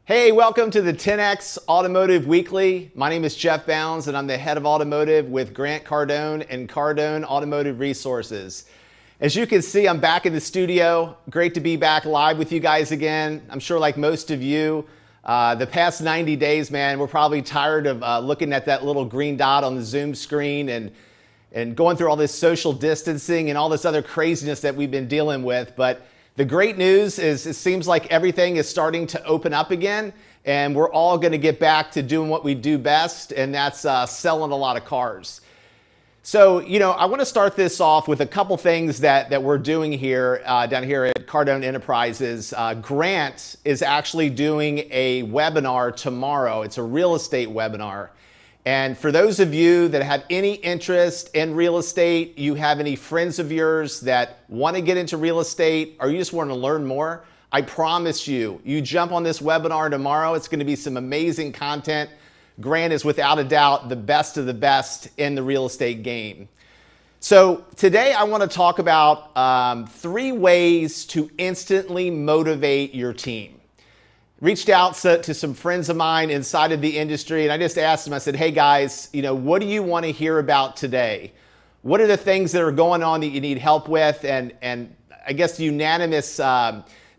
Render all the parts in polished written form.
Hey, welcome to the 10X Automotive Weekly. My name is Jeff Bounds, and I'm the head of Automotive with Grant Cardone and Cardone Automotive Resources. As you can see, I'm back in the studio. Great to be back live with you guys again. I'm sure like most of you, the past 90 days, man, we're probably tired of looking at that little green dot on the Zoom screen and going through all this social distancing and all this other craziness that we've been dealing with. But the great news is it seems like everything is starting to open up again, and we're all going to get back to doing what we do best, and that's selling a lot of cars. So, I want to start this off with a couple things that we're doing here down here at Cardone Enterprises. Grant is actually doing a webinar tomorrow. It's a real estate webinar. And for those of you that have any interest in real estate, you have any friends of yours that want to get into real estate, or you just want to learn more, I promise you jump on this webinar tomorrow. It's going to be some amazing content. Grant is without a doubt the best of the best in the real estate game. So today I want to talk about 3 ways to instantly motivate your team. Reached out to some friends of mine inside of the industry, and I just asked them, I said, hey guys, what do you want to hear about today? What are the things that are going on that you need help with? And I guess the unanimous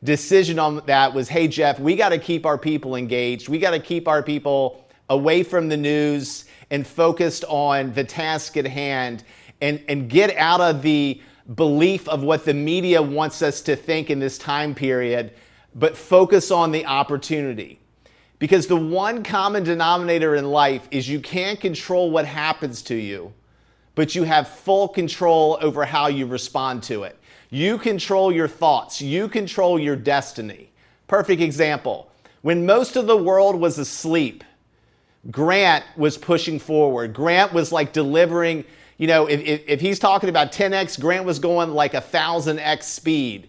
decision on that was, hey Jeff, we got to keep our people engaged. We got to keep our people away from the news and focused on the task at hand and get out of the belief of what the media wants us to think in this time period, but focus on the opportunity. Because the one common denominator in life is you can't control what happens to you, but you have full control over how you respond to it. You control your thoughts. You control your destiny. Perfect example. When most of the world was asleep, Grant was pushing forward. Grant was like delivering, if he's talking about 10X, Grant was going like 1,000X speed.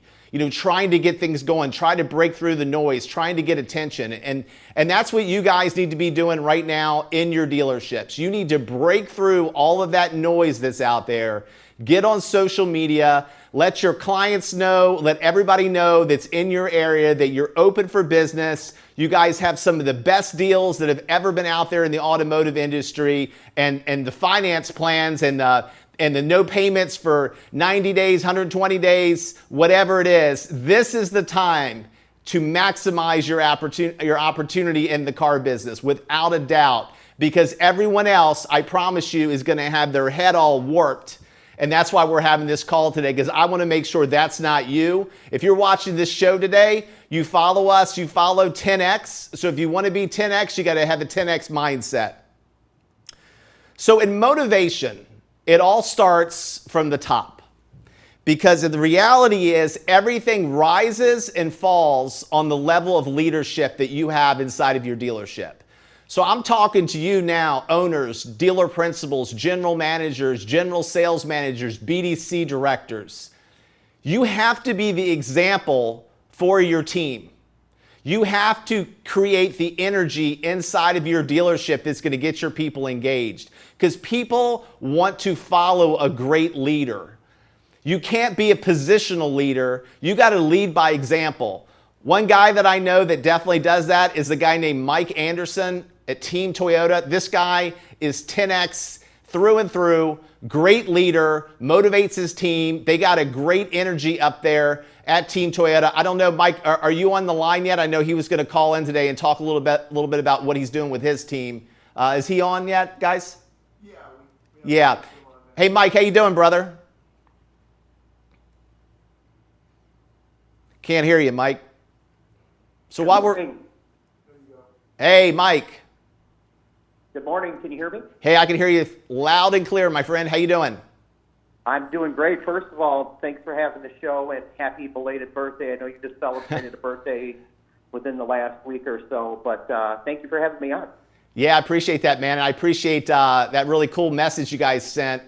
Trying to get things going, trying to break through the noise, trying to get attention. And that's what you guys need to be doing right now in your dealerships. You need to break through all of that noise that's out there. Get on social media, let your clients know, let everybody know that's in your area that you're open for business. You guys have some of the best deals that have ever been out there in the automotive industry, and the finance plans and the no payments for 90 days, 120 days, whatever it is. This is the time to maximize your opportunity in the car business, without a doubt, because everyone else, I promise you, is going to have their head all warped. And that's why we're having this call today, because I want to make sure that's not you. If you're watching this show today, you follow us, you follow 10X. So if you want to be 10X, you got to have a 10X mindset. So in motivation, it all starts from the top, because the reality is everything rises and falls on the level of leadership that you have inside of your dealership. So I'm talking to you now, owners, dealer principals, general managers, general sales managers, BDC directors. You have to be the example for your team. You have to create the energy inside of your dealership that's going to get your people engaged, because people want to follow a great leader. You can't be a positional leader. You got to lead by example. One guy that I know that definitely does that is a guy named Mike Anderson at Team Toyota. This guy is 10X through and through, great leader, motivates his team. They got a great energy up there at Team Toyota. I don't know, Mike, are you on the line yet? I know he was going to call in today and talk a little bit about what he's doing with his team. Is he on yet, guys? Yeah. Hey, Mike, how you doing, brother? Can't hear you, Mike. So while we're... Hey, Mike. Good morning. Can you hear me? Hey, I can hear you loud and clear, my friend. How you doing? I'm doing great. First of all, thanks for having the show, and happy belated birthday. I know you just celebrated a birthday within the last week or so, but thank you for having me on. Yeah, I appreciate that, man. And I appreciate that really cool message you guys sent.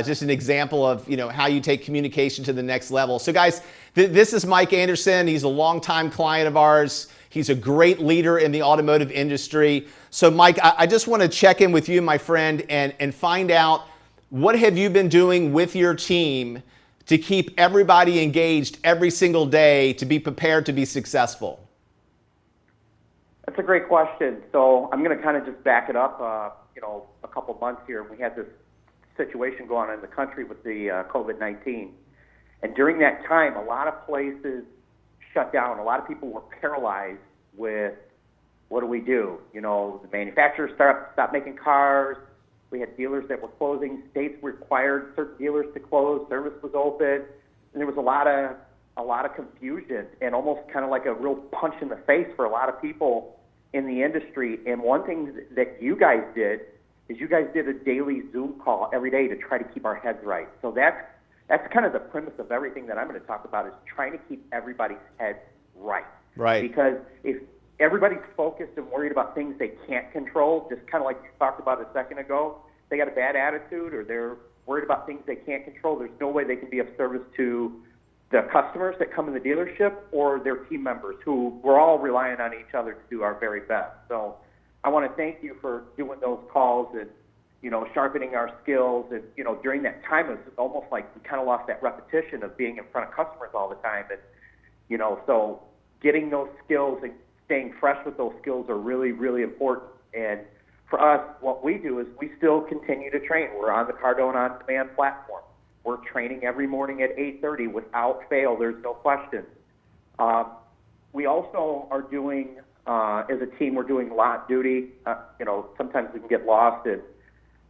Just an example of how you take communication to the next level. So guys, this is Mike Anderson. He's a longtime client of ours. He's a great leader in the automotive industry. So Mike, I just want to check in with you, my friend, and find out, what have you been doing with your team to keep everybody engaged every single day to be prepared to be successful? That's a great question. So I'm going to kind of just back it up. A couple months here, we had this situation going on in the country with the COVID-19. And during that time, a lot of places shut down. A lot of people were paralyzed with, what do we do? The manufacturers stopped making cars. We had dealers that were closing. States required certain dealers to close. Service was open. And there was a lot of confusion and almost kind of like a real punch in the face for a lot of people in the industry. And one thing that you guys did is you guys did a daily Zoom call every day to try to keep our heads right. So that's kind of the premise of everything that I'm going to talk about, is trying to keep everybody's heads right. Right. Because if everybody's focused and worried about things they can't control, just kind of like you talked about a second ago, they got a bad attitude or they're worried about things they can't control, there's no way they can be of service to the customers that come in the dealership or their team members, who we're all relying on each other to do our very best. So I want to thank you for doing those calls and, sharpening our skills. And, during that time, it's almost like we kind of lost that repetition of being in front of customers all the time. And, so getting those skills and staying fresh with those skills are really, really important. And for us, what we do is we still continue to train. We're on the Cardone On Demand platform. We're training every morning at 8:30 without fail. There's no question. We also are doing, as a team, we're doing lot duty. Sometimes we can get lost in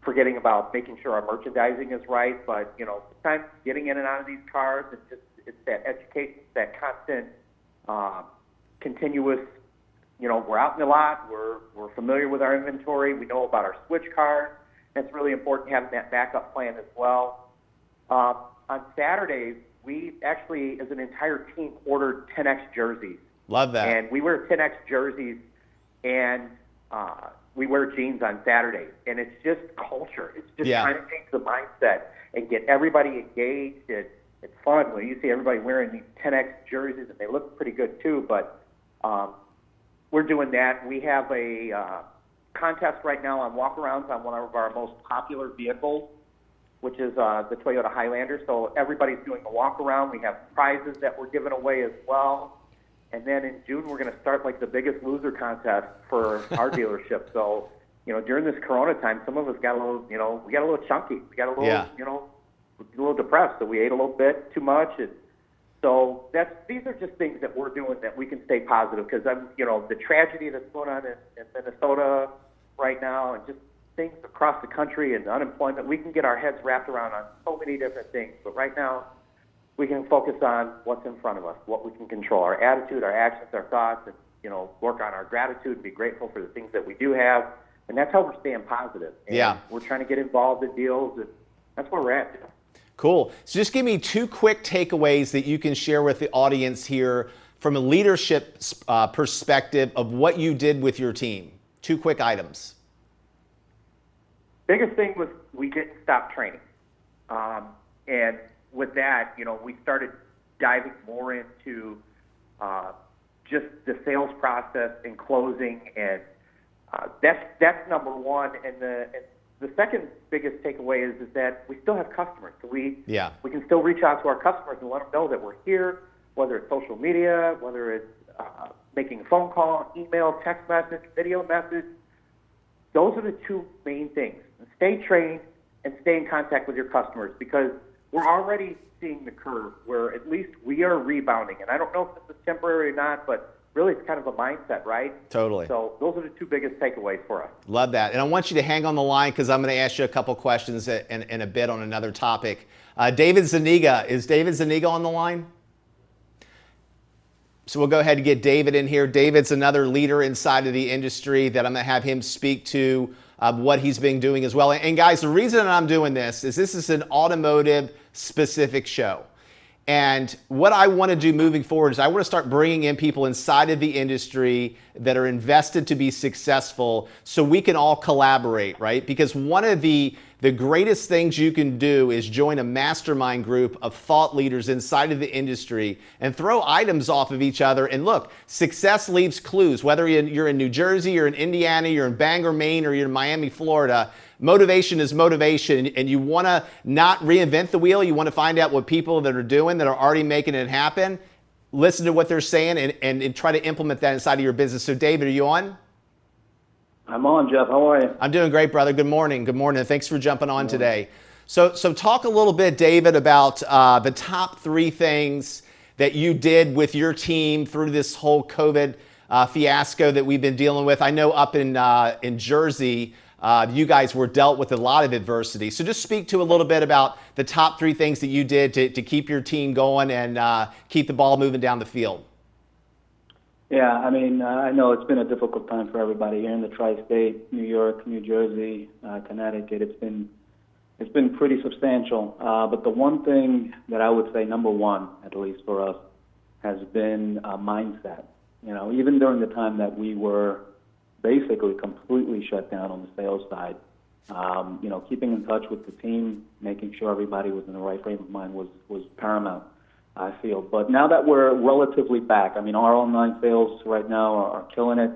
forgetting about making sure our merchandising is right. But, sometimes getting in and out of these cars, it's that education, that constant, continuous, we're out in the lot. We're familiar with our inventory. We know about our switch cars. And it's really important having that backup plan as well. On Saturdays, we actually, as an entire team, ordered 10X jerseys. Love that. And we wear 10X jerseys, and we wear jeans on Saturdays. And it's just culture. It's just trying to change the mindset and get everybody engaged. It's fun when you see everybody wearing these 10X jerseys, and they look pretty good too. But we're doing that. We have a contest right now on walkarounds on one of our most popular vehicles, which is the Toyota Highlander. So everybody's doing a walk around. We have prizes that we're giving away as well. And then in June, we're going to start like the Biggest Loser contest for our dealership. So, during this Corona time, some of us got a little, we got a little chunky. We got a little, a little depressed. So we ate a little bit too much. And so these are just things that we're doing that we can stay positive, because the tragedy that's going on in Minnesota right now, and just things across the country and unemployment, we can get our heads wrapped around on so many different things. But right now, we can focus on what's in front of us, what we can control, our attitude, our actions, our thoughts, and, work on our gratitude and be grateful for the things that we do have. And that's how we're staying positive. And we're trying to get involved in deals, and that's where we're at. Cool. So just give me 2 quick takeaways that you can share with the audience here from a leadership perspective of what you did with your team. 2 quick items. Biggest thing was we didn't stop training. And with that, we started diving more into just the sales process and closing, and that's number one. And the second biggest takeaway is that we still have customers. So we can still reach out to our customers and let them know that we're here, whether it's social media, whether it's making a phone call, email, text message, video message. Those are the 2 main things. Stay trained and stay in contact with your customers, because we're already seeing the curve where at least we are rebounding. And I don't know if this is temporary or not, but really it's kind of a mindset, right? Totally. So those are the 2 biggest takeaways for us. Love that. And I want you to hang on the line, because I'm going to ask you a couple questions in a bit on another topic. David Zuniga. Is David Zuniga on the line? So we'll go ahead and get David in here. David's another leader inside of the industry that I'm going to have him speak to what he's been doing as well. And guys, the reason I'm doing this is an automotive specific show. And what I want to do moving forward is I want to start bringing in people inside of the industry that are invested to be successful, so we can all collaborate, right? Because one of the greatest things you can do is join a mastermind group of thought leaders inside of the industry and throw items off of each other. And look, success leaves clues. Whether you're in New Jersey, you're in Indiana, you're in Bangor, Maine, or you're in Miami, Florida, motivation is motivation, and you want to not reinvent the wheel. You want to find out what people that are doing, that are already making it happen. listen to what they're saying and try to implement that inside of your business. So David, are you on? I'm on, Jeff. How are you? I'm doing great, brother. Good morning. Good morning. Thanks for jumping on today. So talk a little bit, David, about the top 3 things that you did with your team through this whole COVID fiasco that we've been dealing with. I know up in Jersey, you guys were dealt with a lot of adversity. So just speak to a little bit about the top 3 things that you did to keep your team going and keep the ball moving down the field. Yeah, I mean, I know it's been a difficult time for everybody here in the tri-state, New York, New Jersey, Connecticut. It's been pretty substantial. But the one thing that I would say, number one, at least for us, has been mindset. You know, even during the time that we were basically completely shut down on the sales side, you know, keeping in touch with the team, making sure everybody was in the right frame of mind was paramount, I feel. But now that we're relatively back, I mean, our online sales right now are killing it.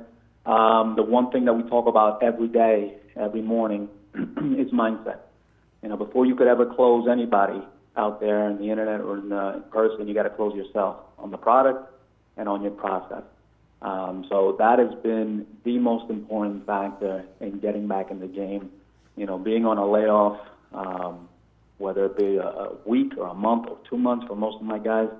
The one thing that we talk about every day, every morning, is mindset. You know, before you could ever close anybody out there on the internet or in person, you got to close yourself on the product and on your process. So that has been the most important factor in getting back in the game. You know, being on a layoff, whether it be a week or a month or 2 months for most of my guys,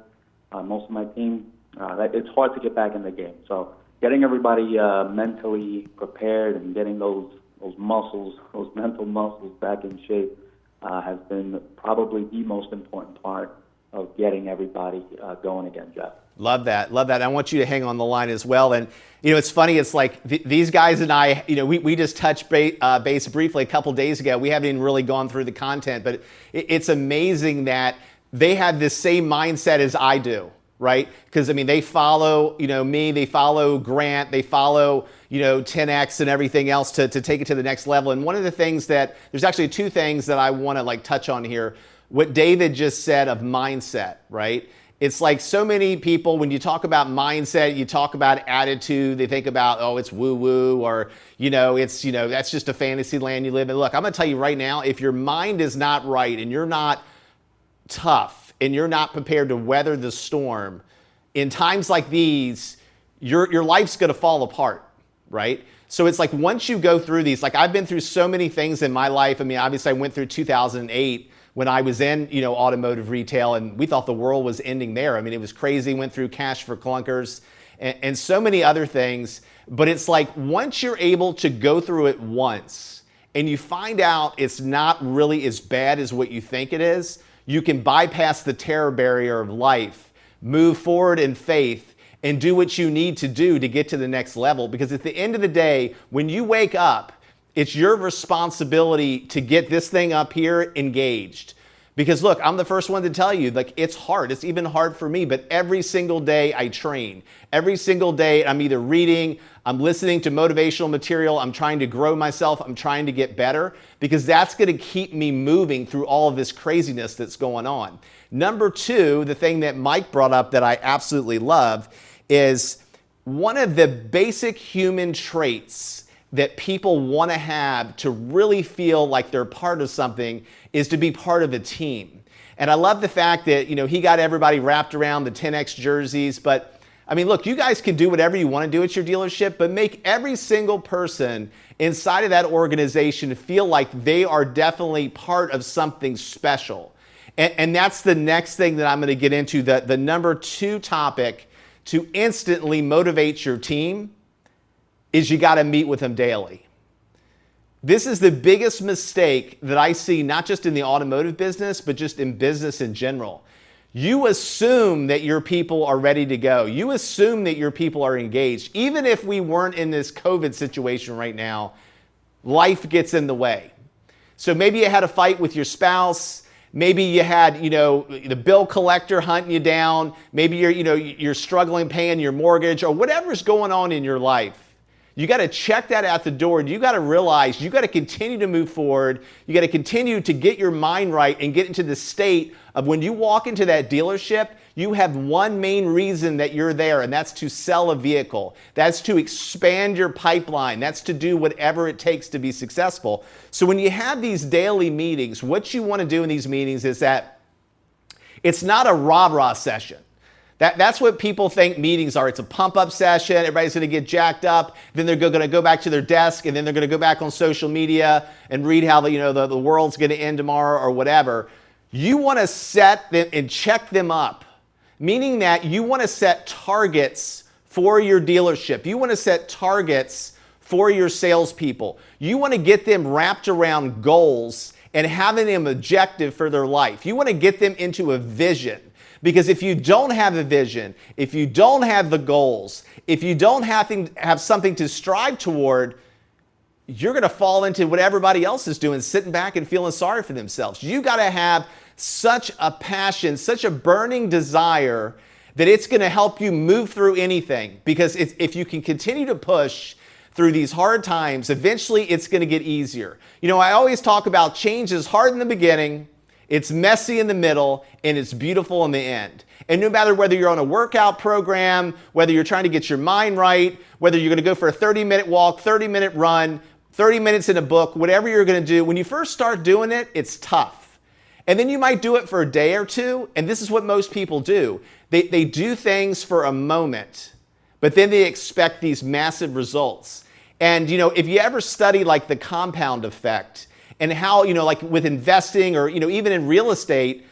most of my team, it's hard to get back in the game. So getting everybody mentally prepared and getting those muscles, those mental muscles back in shape has been probably the most important part of getting everybody going again, Jeff. Love that. Love that. I want you to hang on the line as well. And, you know, it's funny. It's like these guys and I, you know, we just touched base briefly a couple days ago. We haven't even really gone through the content, but it's amazing that they have this same mindset as I do, right? Because, I mean, they follow, you know, me, they follow Grant, they follow, you know, 10X and everything else to take it to the next level. And one of the things there's actually 2 things that I want to like touch on here. What David just said of mindset, right? It's like so many people, when you talk about mindset, you talk about attitude, they think about, oh, it's woo-woo, or, you know, it's, you know, that's just a fantasy land you live in. Look, I'm going to tell you right now, if your mind is not right and you're not tough and you're not prepared to weather the storm, in times like these, your life's going to fall apart, right? So it's like once you go through these, like I've been through so many things in my life. I mean, obviously I went through 2008 when I was in, you know, automotive retail, and we thought the world was ending there. I mean, it was crazy. Went through cash for clunkers and so many other things. But it's like once you're able to go through it once and you find out it's not really as bad as what you think it is, you can bypass the terror barrier of life, move forward in faith, and do what you need to do to get to the next level. Because at the end of the day, when you wake up, it's your responsibility to get this thing up here engaged. Because look, I'm the first one to tell you, like, it's hard. It's even hard for me, but every single day I train. Every single day I'm either reading, I'm listening to motivational material, I'm trying to grow myself, I'm trying to get better, because that's going to keep me moving through all of this craziness that's going on. Number 2, the thing that Mike brought up that I absolutely love is one of the basic human traits that people want to have to really feel like they're part of something is to be part of a team. And I love the fact that, you know, he got everybody wrapped around the 10X jerseys. But I mean, look, you guys can do whatever you want to do at your dealership, but make every single person inside of that organization feel like they are definitely part of something special. And that's the next thing that I'm going to get into. The number 2 topic to instantly motivate your team is you got to meet with them daily. This is the biggest mistake that I see, not just in the automotive business, but just in business in general. You assume that your people are ready to go. You assume that your people are engaged. Even if we weren't in this COVID situation right now, life gets in the way. So maybe you had a fight with your spouse. Maybe you had, you know, the bill collector hunting you down. Maybe you're struggling paying your mortgage or whatever's going on in your life. You got to check that at the door, and you got to realize you got to continue to move forward. You got to continue to get your mind right and get into the state of when you walk into that dealership, you have one main reason that you're there, and that's to sell a vehicle. That's to expand your pipeline. That's to do whatever it takes to be successful. So when you have these daily meetings, what you want to do in these meetings is that it's not a rah-rah session. That's what people think meetings are. It's a pump-up session. Everybody's going to get jacked up. Then they're going to go back to their desk, and then they're going to go back on social media and read how the world's going to end tomorrow or whatever. You want to set them and check them up, meaning that you want to set targets for your dealership. You want to set targets for your salespeople. You want to get them wrapped around goals and having them objective for their life. You want to get them into a vision. Because if you don't have a vision, if you don't have the goals, if you don't have something to strive toward, you're going to fall into what everybody else is doing, sitting back and feeling sorry for themselves. You got to have such a passion, such a burning desire that it's going to help you move through anything. Because if you can continue to push through these hard times, eventually it's going to get easier. I always talk about change is hard in the beginning, it's messy in the middle, and it's beautiful in the end. And no matter whether you're on a workout program, whether you're trying to get your mind right, whether you're going to go for a 30-minute walk, 30-minute run, 30 minutes in a book, whatever you're going to do, when you first start doing it, it's tough. And then you might do it for a day or two, and this is what most people do. They do things for a moment, but then they expect these massive results. And if you ever study like the compound effect, and how, like with investing or, even in real estate,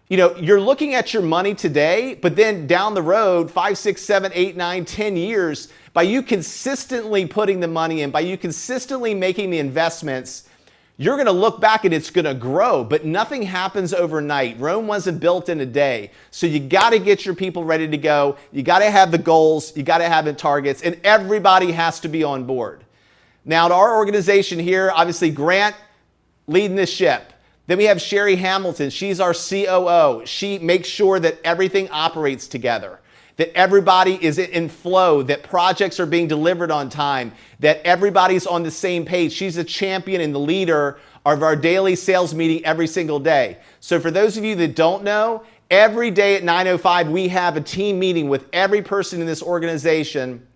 you're looking at your money today, but then down the road, 5, 6, 7, 8, 9, 10 years, by you consistently putting the money in, by you consistently making the investments, you're going to look back and it's going to grow, but nothing happens overnight. Rome wasn't built in a day. So you got to get your people ready to go. You got to have the goals. You got to have the targets, and everybody has to be on board. Now, to our organization here, obviously Grant leading the ship. Then we have Sherry Hamilton. She's our COO. She makes sure that everything operates together, that everybody is in flow, that projects are being delivered on time, that everybody's on the same page. She's a champion and the leader of our daily sales meeting every single day. So for those of you that don't know, every day at 9:05, we have a team meeting with every person in this organization.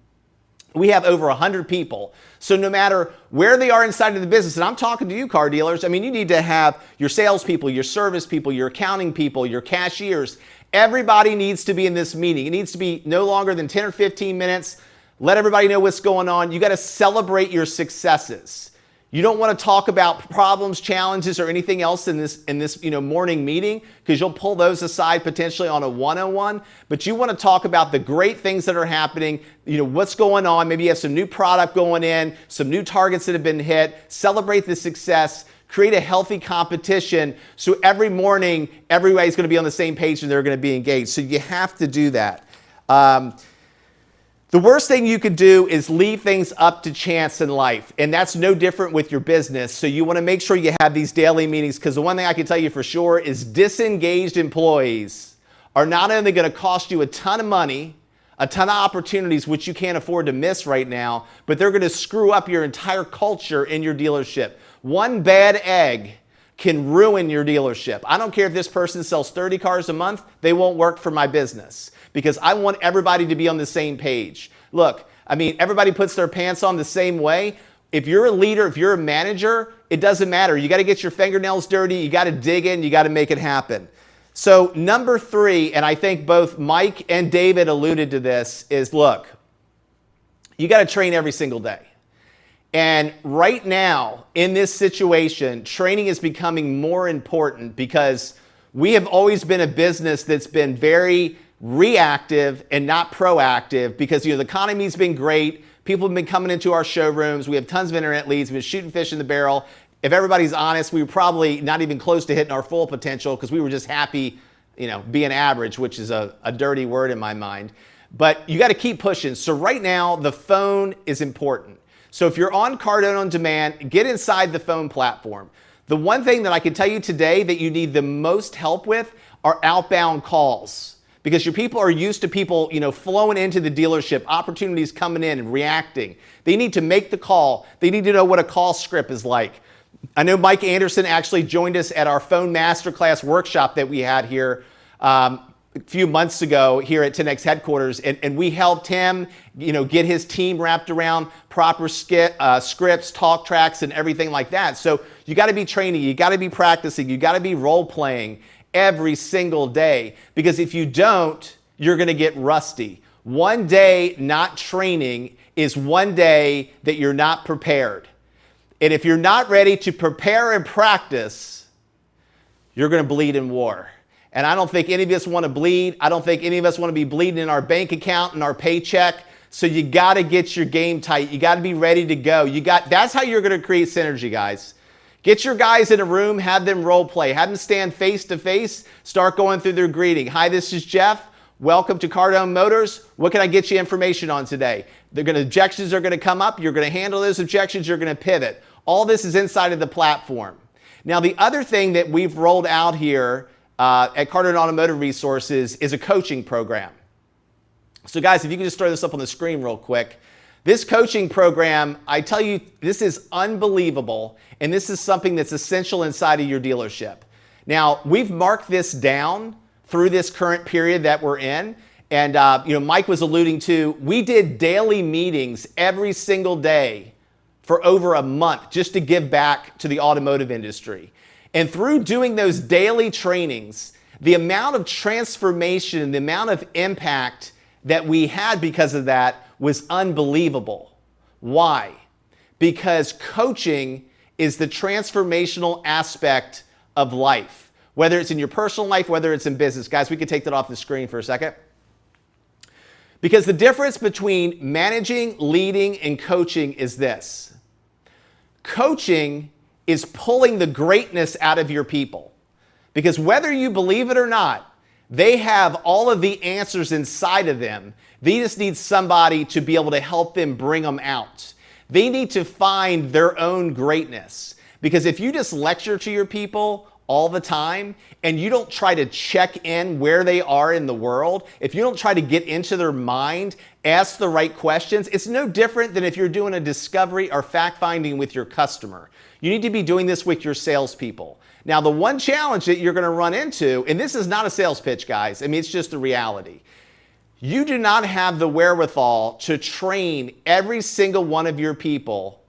We have over 100 people. So no matter where they are inside of the business, and I'm talking to you car dealers, you need to have your salespeople, your service people, your accounting people, your cashiers. Everybody needs to be in this meeting. It needs to be no longer than 10 or 15 minutes. Let everybody know what's going on. You got to celebrate your successes. You don't want to talk about problems, challenges, or anything else in this morning meeting, because you'll pull those aside potentially on a one-on-one. But you want to talk about the great things that are happening, what's going on. Maybe you have some new product going in, some new targets that have been hit. Celebrate the success. Create a healthy competition so every morning everybody's going to be on the same page and they're going to be engaged. So you have to do that. The worst thing you could do is leave things up to chance in life, and that's no different with your business. So you want to make sure you have these daily meetings, because the one thing I can tell you for sure is disengaged employees are not only going to cost you a ton of money, a ton of opportunities which you can't afford to miss right now, but they're going to screw up your entire culture in your dealership. One bad egg can ruin your dealership. I don't care if this person sells 30 cars a month, they won't work for my business, because I want everybody to be on the same page. Look, everybody puts their pants on the same way. If you're a leader, if you're a manager, it doesn't matter. You got to get your fingernails dirty. You got to dig in. You got to make it happen. So number 3, and I think both Mike and David alluded to this, is look, you got to train every single day. And right now, in this situation, training is becoming more important, because we have always been a business that's been very reactive and not proactive, because the economy's been great. People have been coming into our showrooms. We have tons of internet leads. We've been shooting fish in the barrel. If everybody's honest, we were probably not even close to hitting our full potential, because we were just happy, being average, which is a dirty word in my mind. But you got to keep pushing. So right now, the phone is important. So if you're on Cardone On Demand, get inside the phone platform. The one thing that I can tell you today that you need the most help with are outbound calls, because your people are used to people, flowing into the dealership, opportunities coming in and reacting. They need to make the call. They need to know what a call script is like. I know Mike Anderson actually joined us at our phone masterclass workshop that we had here a few months ago here at 10X headquarters, and we helped him, get his team wrapped around proper scripts, talk tracks, and everything like that. So you got to be training, you got to be practicing, you got to be role playing every single day, because if you don't, you're going to get rusty. One day not training is one day that you're not prepared. And if you're not ready to prepare and practice, you're going to bleed in war. And I don't think any of us want to bleed. I don't think any of us want to be bleeding in our bank account and our paycheck. So you got to get your game tight. You got to be ready to go. That's how you're going to create synergy, guys. Get your guys in a room, have them role play, have them stand face to face, start going through their greeting. Hi, this is Jeff. Welcome to Cardone Motors. What can I get you information on today? Objections are going to come up. You're going to handle those objections. You're going to pivot. All this is inside of the platform. Now, the other thing that we've rolled out here at Cardone Automotive Resources is a coaching program. So guys, if you can just throw this up on the screen real quick. This coaching program, I tell you, this is unbelievable, and this is something that's essential inside of your dealership. Now, we've marked this down through this current period that we're in, and Mike was alluding to, we did daily meetings every single day for over a month just to give back to the automotive industry. And through doing those daily trainings, the amount of transformation, the amount of impact that we had because of that was unbelievable. Why? Because coaching is the transformational aspect of life, whether it's in your personal life, whether it's in business. Guys, we could take that off the screen for a second. Because the difference between managing, leading, and coaching is this. Coaching is pulling the greatness out of your people. Because whether you believe it or not, they have all of the answers inside of them. They just need somebody to be able to help them bring them out. They need to find their own greatness. Because if you just lecture to your people all the time and you don't try to check in where they are in the world, if you don't try to get into their mind, ask the right questions, it's no different than if you're doing a discovery or fact-finding with your customer. You need to be doing this with your salespeople. Now, the one challenge that you're going to run into, and this is not a sales pitch, guys. I mean, it's just the reality. You do not have the wherewithal to train every single one of your people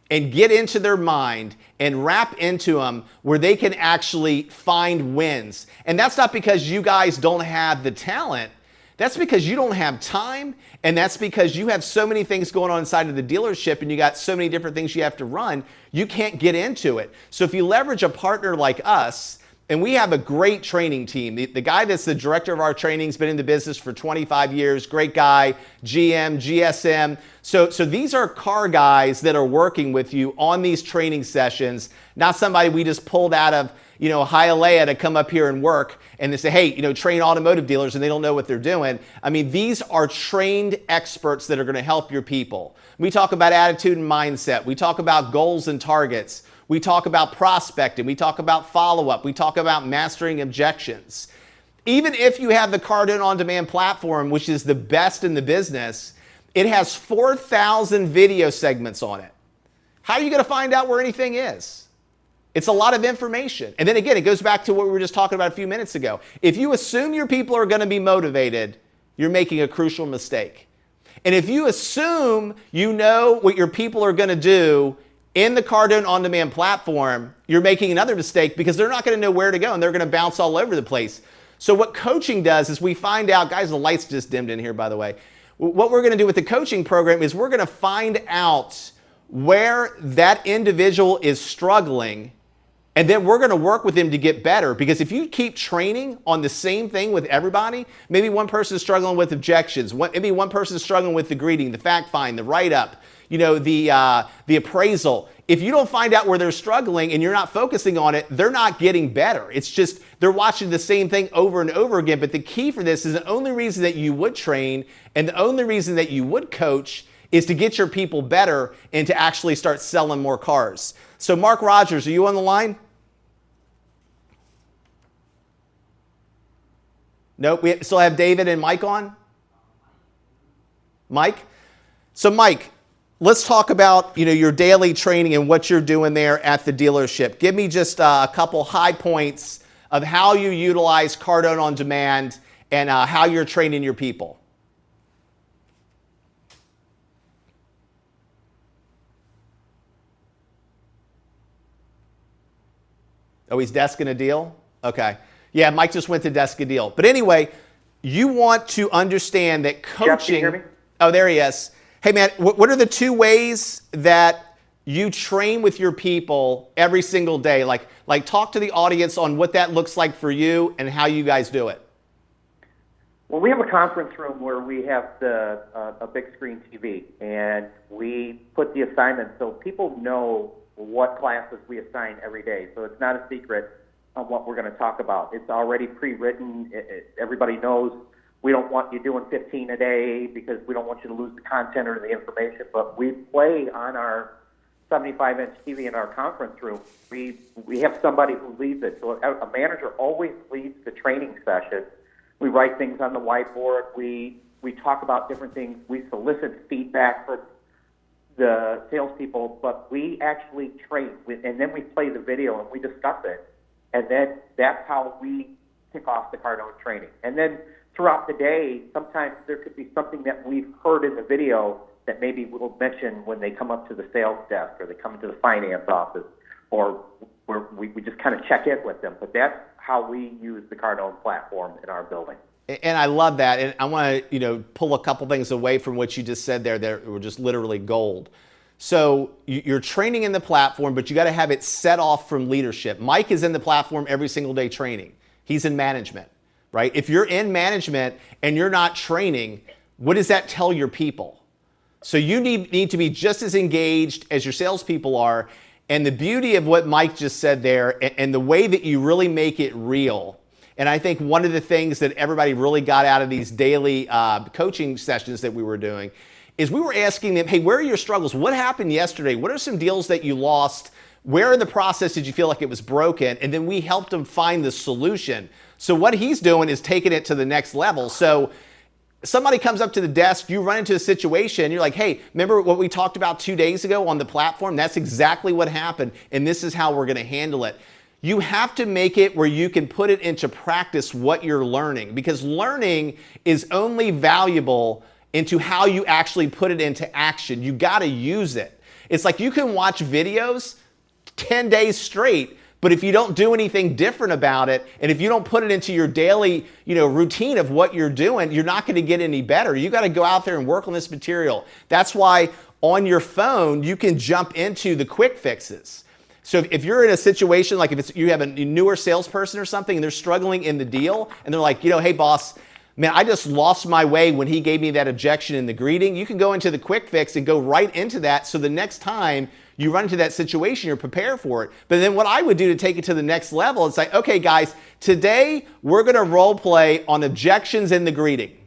and get into their mind and wrap into them where they can actually find wins. And that's not because you guys don't have the talent. That's because you don't have time, and that's because you have so many things going on inside of the dealership and you got so many different things you have to run, you can't get into it. So if you leverage a partner like us, and we have a great training team. The guy that's the director of our training has been in the business for 25 years, great guy, GM, GSM. So these are car guys that are working with you on these training sessions, not somebody we just pulled out of Hialeah to come up here and work and they say, hey, train automotive dealers, and they don't know what they're doing. I mean, these are trained experts that are going to help your people. We talk about attitude and mindset. We talk about goals and targets. We talk about prospecting. We talk about follow-up. We talk about mastering objections. Even if you have the Cardone On Demand platform, which is the best in the business, it has 4,000 video segments on it. How are you going to find out where anything is? It's a lot of information. And then again, it goes back to what we were just talking about a few minutes ago. If you assume your people are going to be motivated, you're making a crucial mistake. And if you assume you know what your people are going to do in the Cardone On Demand platform, you're making another mistake because they're not going to know where to go and they're going to bounce all over the place. So what coaching does is we find out, guys, the lights just dimmed in here, by the way. What we're going to do with the coaching program is we're going to find out where that individual is struggling, and then we're going to work with them to get better. Because if you keep training on the same thing with everybody, maybe one person is struggling with objections, maybe one person is struggling with the greeting, the fact find, the write-up, the appraisal. If you don't find out where they're struggling and you're not focusing on it, they're not getting better. It's just they're watching the same thing over and over again. But the key for this is the only reason that you would train and the only reason that you would coach is to get your people better and to actually start selling more cars. So Mark Rogers, are you on the line? Nope, we still have David and Mike on? Mike? So Mike, let's talk about your daily training and what you're doing there at the dealership. Give me just a couple high points of how you utilize Cardone On Demand and how you're training your people. Oh, he's desking a deal? Okay. Yeah, Mike just went to desk a deal. But anyway, you want to understand that coaching. Jeff, can you hear me? Oh, there he is. Hey, man, what are the 2 ways that you train with your people every single day? Like talk to the audience on what that looks like for you and how you guys do it. Well, we have a conference room where we have a big screen TV, and we put the assignments so people know what classes we assign every day. So it's not a secret on what we're going to talk about. It's already pre-written. Everybody knows we don't want you doing 15 a day because we don't want you to lose the content or the information. But we play on our 75-inch TV in our conference room. We have somebody who leads it. So a manager always leads the training session. We write things on the whiteboard. We talk about different things. We solicit feedback from the salespeople, but we actually train. And then we play the video and we discuss it. And then that's how we kick off the Cardone training. And then throughout the day, sometimes there could be something that we've heard in the video that maybe we'll mention when they come up to the sales desk or they come into the finance office, or where we just kind of check in with them. But that's how we use the Cardone platform in our building. And I love that. And I want to, pull a couple things away from what you just said there that were just literally gold. So you're training in the platform, but you got to have it set off from leadership. Mike is in the platform every single day training. He's in management, right? If you're in management and you're not training, what does that tell your people? So you need to be just as engaged as your salespeople are. And the beauty of what Mike just said there and the way that you really make it real. And I think one of the things that everybody really got out of these daily coaching sessions that we were doing is we were asking them, hey, where are your struggles? What happened yesterday? What are some deals that you lost? Where in the process did you feel like it was broken? And then we helped them find the solution. So what he's doing is taking it to the next level. So somebody comes up to the desk, you run into a situation, you're like, hey, remember what we talked about 2 days ago on the platform? That's exactly what happened, and this is how we're going to handle it. You have to make it where you can put it into practice what you're learning, because learning is only valuable into how you actually put it into action. You got to use it. It's like you can watch videos 10 days straight, but if you don't do anything different about it, and if you don't put it into your daily, routine of what you're doing, you're not going to get any better. You got to go out there and work on this material. That's why on your phone, you can jump into the quick fixes. So if you're in a situation like if you have a newer salesperson or something and they're struggling in the deal and they're like, hey boss, man, I just lost my way when he gave me that objection in the greeting. You can go into the quick fix and go right into that. So the next time you run into that situation, you're prepared for it. But then what I would do to take it to the next level, it's like, okay, guys, today we're going to role play on objections in the greeting.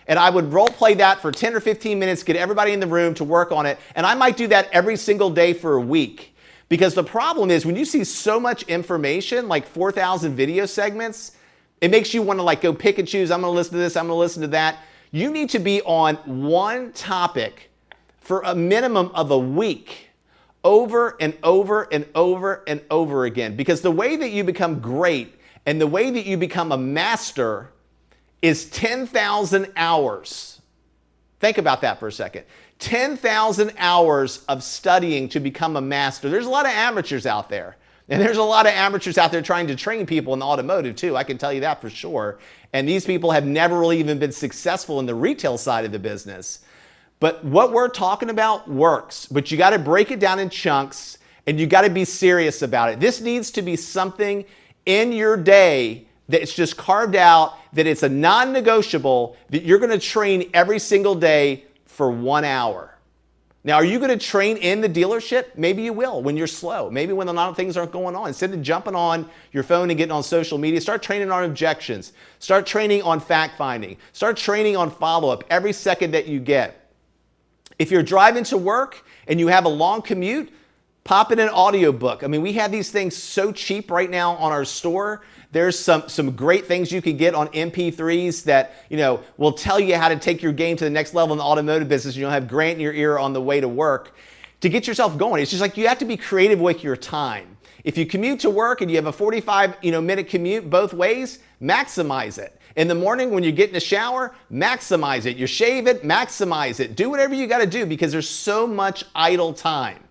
And I would role play that for 10 or 15 minutes, get everybody in the room to work on it. And I might do that every single day for a week. Because the problem is when you see so much information, like 4,000 video segments, it makes you want to go pick and choose. I'm going to listen to this. I'm going to listen to that. You need to be on one topic for a minimum of a week, over and over and over and over again. Because the way that you become great and the way that you become a master is 10,000 hours. Think about that for a second. 10,000 hours of studying to become a master. There's a lot of amateurs out there. And there's a lot of amateurs out there trying to train people in automotive too. I can tell you that for sure. And these people have never really even been successful in the retail side of the business. But what we're talking about works. But you got to break it down in chunks and you got to be serious about it. This needs to be something in your day that's just carved out, that it's a non-negotiable, that you're going to train every single day for 1 hour. Now, are you going to train in the dealership? Maybe you will when you're slow. Maybe when a lot of things aren't going on. Instead of jumping on your phone and getting on social media, start training on objections. Start training on fact finding. Start training on follow-up every second that you get. If you're driving to work and you have a long commute, pop in an audiobook. I mean, we have these things so cheap right now on our store. There's some great things you can get on MP3s that, will tell you how to take your game to the next level in the automotive business. You don't have Grant in your ear on the way to work to get yourself going. It's just like you have to be creative with your time. If you commute to work and you have a 45 minute commute both ways, maximize it. In the morning when you get in the shower, maximize it. You shave it, maximize it. Do whatever you got to do because there's so much idle time.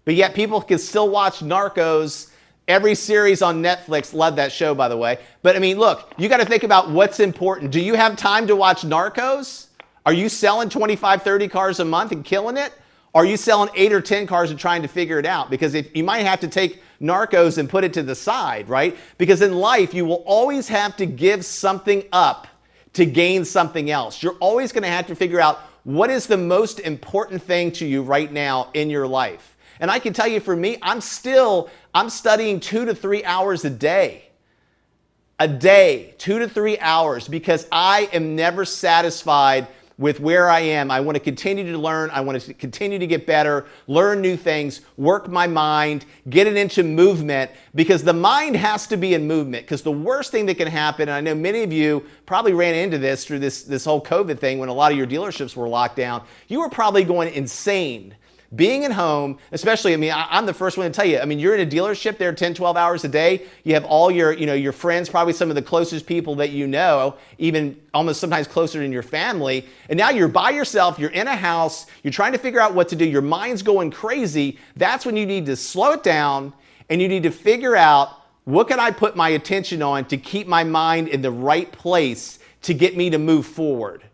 But yet people can still watch Narcos every series on Netflix. Love that show, by the way. But I mean, look, you got to think about what's important. Do you have time to watch Narcos? Are you selling 25, 30 cars a month and killing it? Are you selling 8 or 10 cars and trying to figure it out? Because if you might have to take Narcos and put it to the side, right? Because in life, you will always have to give something up to gain something else. You're always going to have to figure out what is the most important thing to you right now in your life. And I can tell you, for me, I'm studying 2 to 3 hours a day. A day, 2 to 3 hours, because I am never satisfied with where I am. I want to continue to learn. I want to continue to get better, learn new things, work my mind, get it into movement, because the mind has to be in movement. Because the worst thing that can happen, and I know many of you probably ran into this through this whole COVID thing when a lot of your dealerships were locked down, you were probably going insane. Being at home, especially, I mean, I'm the first one to tell you, I mean, you're in a dealership there 10, 12 hours a day. You have all your friends, probably some of the closest people that you know, even almost sometimes closer than your family. And now you're by yourself, you're in a house, you're trying to figure out what to do, your mind's going crazy. That's when you need to slow it down and you need to figure out, what can I put my attention on to keep my mind in the right place to get me to move forward?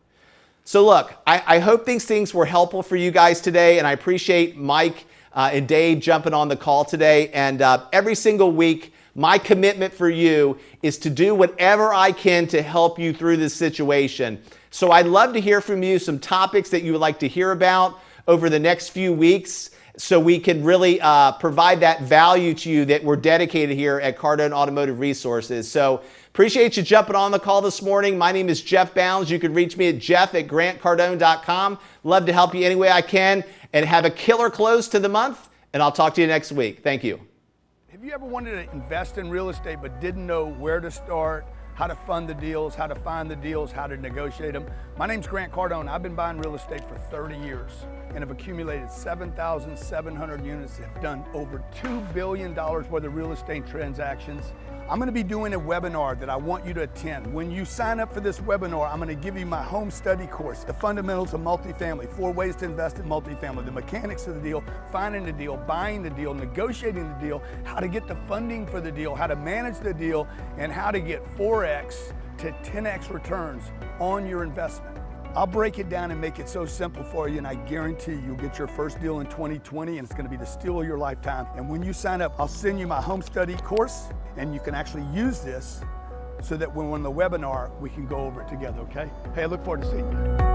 So look, I hope these things were helpful for you guys today, and I appreciate Mike and Dave jumping on the call today. And every single week, my commitment for you is to do whatever I can to help you through this situation. So I'd love to hear from you some topics that you would like to hear about over the next few weeks, so we can really provide that value to you that we're dedicated here at Cardone Automotive Resources. So appreciate you jumping on the call this morning. My name is Jeff Bounds. You can reach me at jeff@grantcardone.com. Love to help you any way I can, and have a killer close to the month, and I'll talk to you next week. Thank you. Have you ever wanted to invest in real estate but didn't know where to start, how to fund the deals, how to find the deals, how to negotiate them? My name's Grant Cardone. I've been buying real estate for 30 years and have accumulated 7,700 units, have done over $2 billion worth of real estate transactions. I'm going to be doing a webinar that I want you to attend. When you sign up for this webinar, I'm going to give you my home study course, the fundamentals of multifamily, 4 ways to invest in multifamily, the mechanics of the deal, finding the deal, buying the deal, negotiating the deal, how to get the funding for the deal, how to manage the deal, and how to get 4x to 10x returns on your investment. I'll break it down and make it so simple for you, and I guarantee you'll get your first deal in 2020, and it's going to be the steal of your lifetime. And when you sign up, I'll send you my home study course, and you can actually use this so that when we're on the webinar, we can go over it together, okay? Hey, I look forward to seeing you.